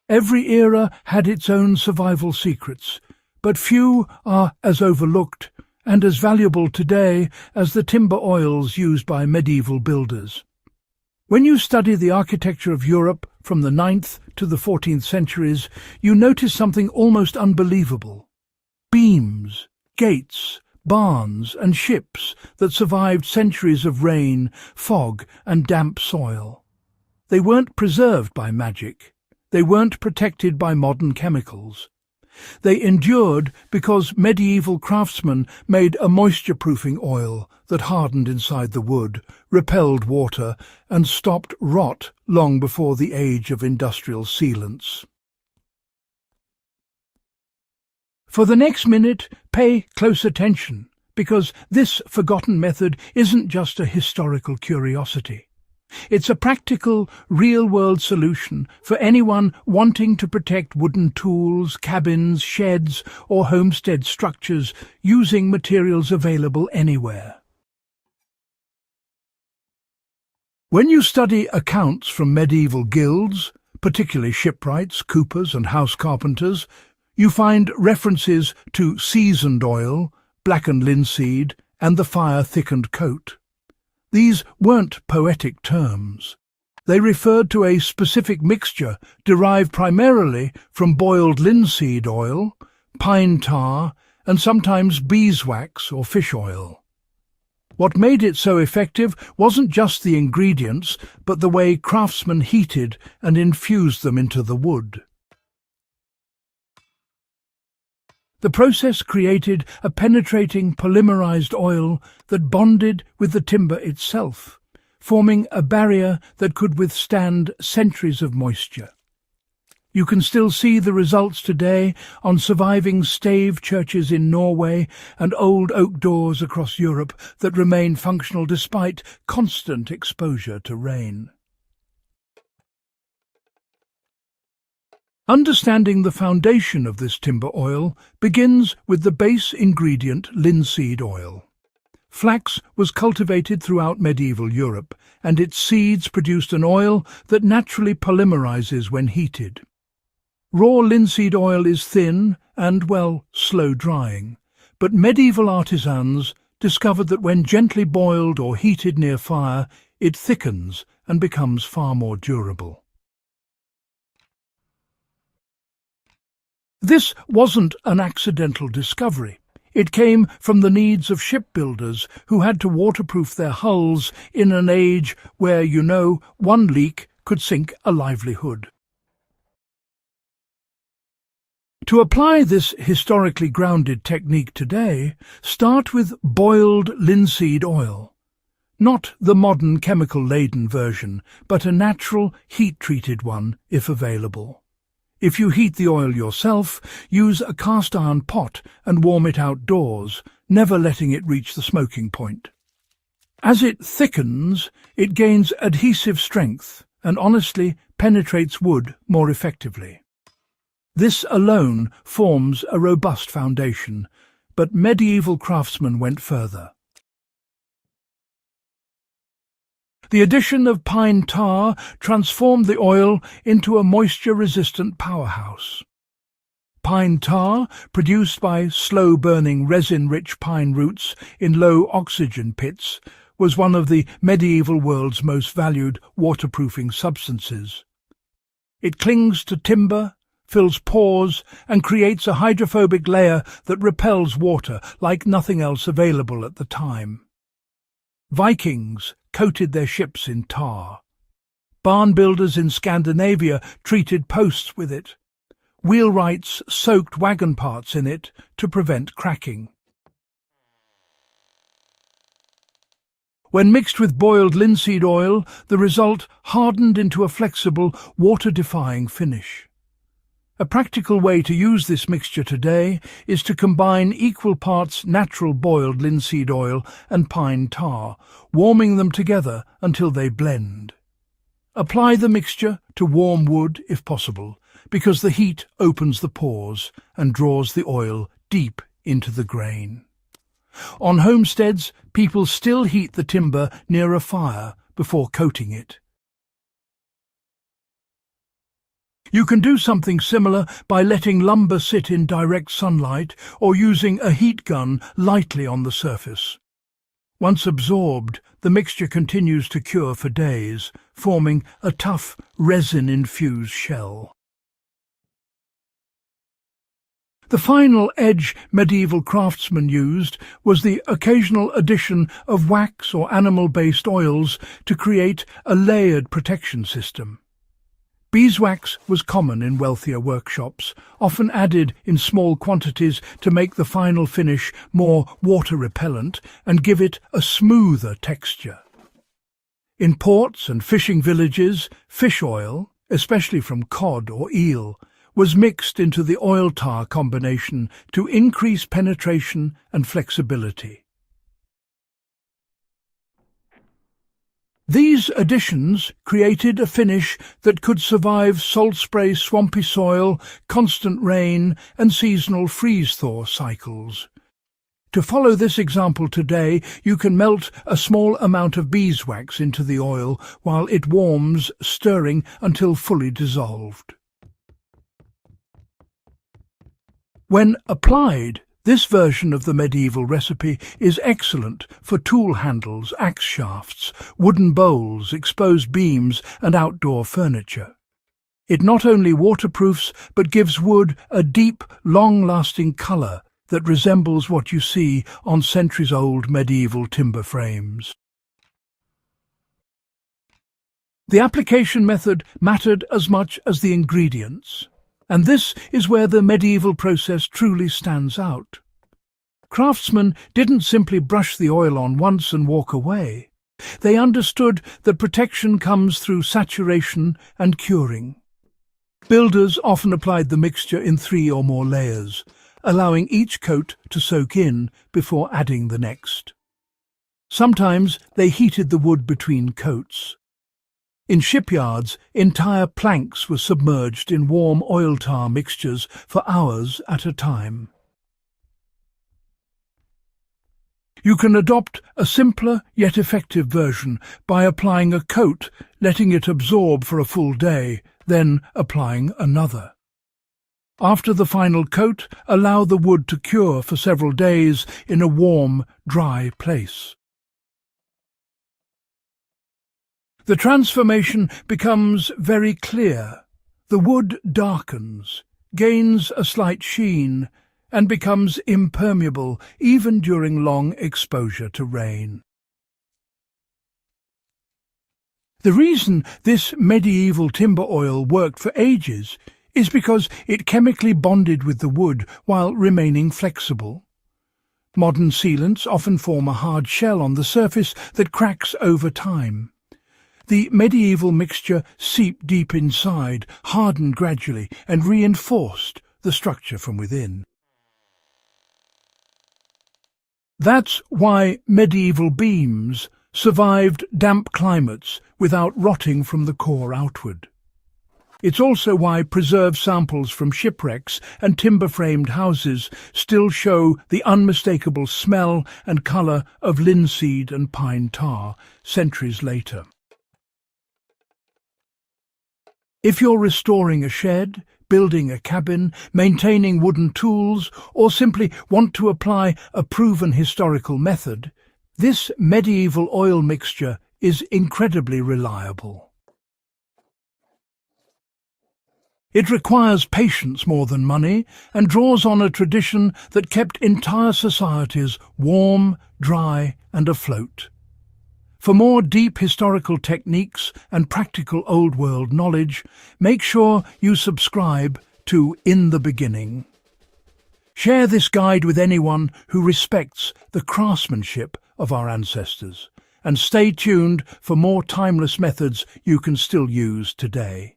Every era had its own survival secrets, but few are as overlooked and as valuable today as the timber oils used by medieval builders. When you study the architecture of Europe from the 9th to the 14th centuries, you notice something almost unbelievable. Beams, gates, barns and ships that survived centuries of rain, fog and damp soil. They weren't preserved by magic. They weren't protected by modern chemicals. They endured because medieval craftsmen made a moisture-proofing oil that hardened inside the wood, repelled water, and stopped rot long before the age of industrial sealants. For the next minute, pay close attention, because this forgotten method isn't just a historical curiosity. It's a practical, real-world solution for anyone wanting to protect wooden tools, cabins, sheds, or homestead structures using materials available anywhere. When you study accounts from medieval guilds, particularly shipwrights, coopers, and house carpenters, you find references to seasoned oil, blackened linseed, and the fire-thickened coat. These weren't poetic terms. They referred to a specific mixture derived primarily from boiled linseed oil, pine tar, and sometimes beeswax or fish oil. What made it so effective wasn't just the ingredients, but the way craftsmen heated and infused them into the wood. The process created a penetrating polymerized oil that bonded with the timber itself, forming a barrier that could withstand centuries of moisture. You can still see the results today on surviving stave churches in Norway and old oak doors across Europe that remain functional despite constant exposure to rain. Understanding the foundation of this timber oil begins with the base ingredient linseed oil. Flax was cultivated throughout medieval Europe, and its seeds produced an oil that naturally polymerizes when heated. Raw linseed oil is thin and, well, slow-drying, but medieval artisans discovered that when gently boiled or heated near fire, it thickens and becomes far more durable. This wasn't an accidental discovery. It came from the needs of shipbuilders who had to waterproof their hulls in an age where, one leak could sink a livelihood. To apply this historically grounded technique today, start with boiled linseed oil. Not the modern chemical-laden version, but a natural, heat-treated one, if available. If you heat the oil yourself, use a cast-iron pot and warm it outdoors, never letting it reach the smoking point. As it thickens, it gains adhesive strength and honestly penetrates wood more effectively. This alone forms a robust foundation, but medieval craftsmen went further. The addition of pine tar transformed the oil into a moisture-resistant powerhouse. Pine tar, produced by slow-burning resin-rich pine roots in low-oxygen pits, was one of the medieval world's most valued waterproofing substances. It clings to timber, fills pores, and creates a hydrophobic layer that repels water like nothing else available at the time. Vikings coated their ships in tar. Barn builders in Scandinavia treated posts with it. Wheelwrights soaked wagon parts in it to prevent cracking. When mixed with boiled linseed oil, the result hardened into a flexible, water-defying finish. A practical way to use this mixture today is to combine equal parts natural boiled linseed oil and pine tar, warming them together until they blend. Apply the mixture to warm wood if possible, because the heat opens the pores and draws the oil deep into the grain. On homesteads, people still heat the timber near a fire before coating it. You can do something similar by letting lumber sit in direct sunlight or using a heat gun lightly on the surface. Once absorbed, the mixture continues to cure for days, forming a tough, resin-infused shell. The final edge medieval craftsmen used was the occasional addition of wax or animal-based oils to create a layered protection system. Beeswax was common in wealthier workshops, often added in small quantities to make the final finish more water-repellent and give it a smoother texture. In ports and fishing villages, fish oil, especially from cod or eel, was mixed into the oil-tar combination to increase penetration and flexibility. These additions created a finish that could survive salt-spray swampy soil, constant rain, and seasonal freeze-thaw cycles. To follow this example today, you can melt a small amount of beeswax into the oil while it warms, stirring until fully dissolved. When applied, this version of the medieval recipe is excellent for tool handles, axe shafts, wooden bowls, exposed beams, and outdoor furniture. It not only waterproofs but gives wood a deep, long-lasting colour that resembles what you see on centuries-old medieval timber frames. The application method mattered as much as the ingredients. And this is where the medieval process truly stands out. Craftsmen didn't simply brush the oil on once and walk away. They understood that protection comes through saturation and curing. Builders often applied the mixture in 3 or more layers, allowing each coat to soak in before adding the next. Sometimes they heated the wood between coats. In shipyards, entire planks were submerged in warm oil-tar mixtures for hours at a time. You can adopt a simpler yet effective version by applying a coat, letting it absorb for a full day, then applying another. After the final coat, allow the wood to cure for several days in a warm, dry place. The transformation becomes very clear. The wood darkens, gains a slight sheen, and becomes impermeable even during long exposure to rain. The reason this medieval timber oil worked for ages is because it chemically bonded with the wood while remaining flexible. Modern sealants often form a hard shell on the surface that cracks over time. The medieval mixture seeped deep inside, hardened gradually, and reinforced the structure from within. That's why medieval beams survived damp climates without rotting from the core outward. It's also why preserved samples from shipwrecks and timber-framed houses still show the unmistakable smell and colour of linseed and pine tar centuries later. If you're restoring a shed, building a cabin, maintaining wooden tools, or simply want to apply a proven historical method, this medieval oil mixture is incredibly reliable. It requires patience more than money and draws on a tradition that kept entire societies warm, dry, and afloat. For more deep historical techniques and practical old-world knowledge, make sure you subscribe to In the Beginning. Share this guide with anyone who respects the craftsmanship of our ancestors, and stay tuned for more timeless methods you can still use today.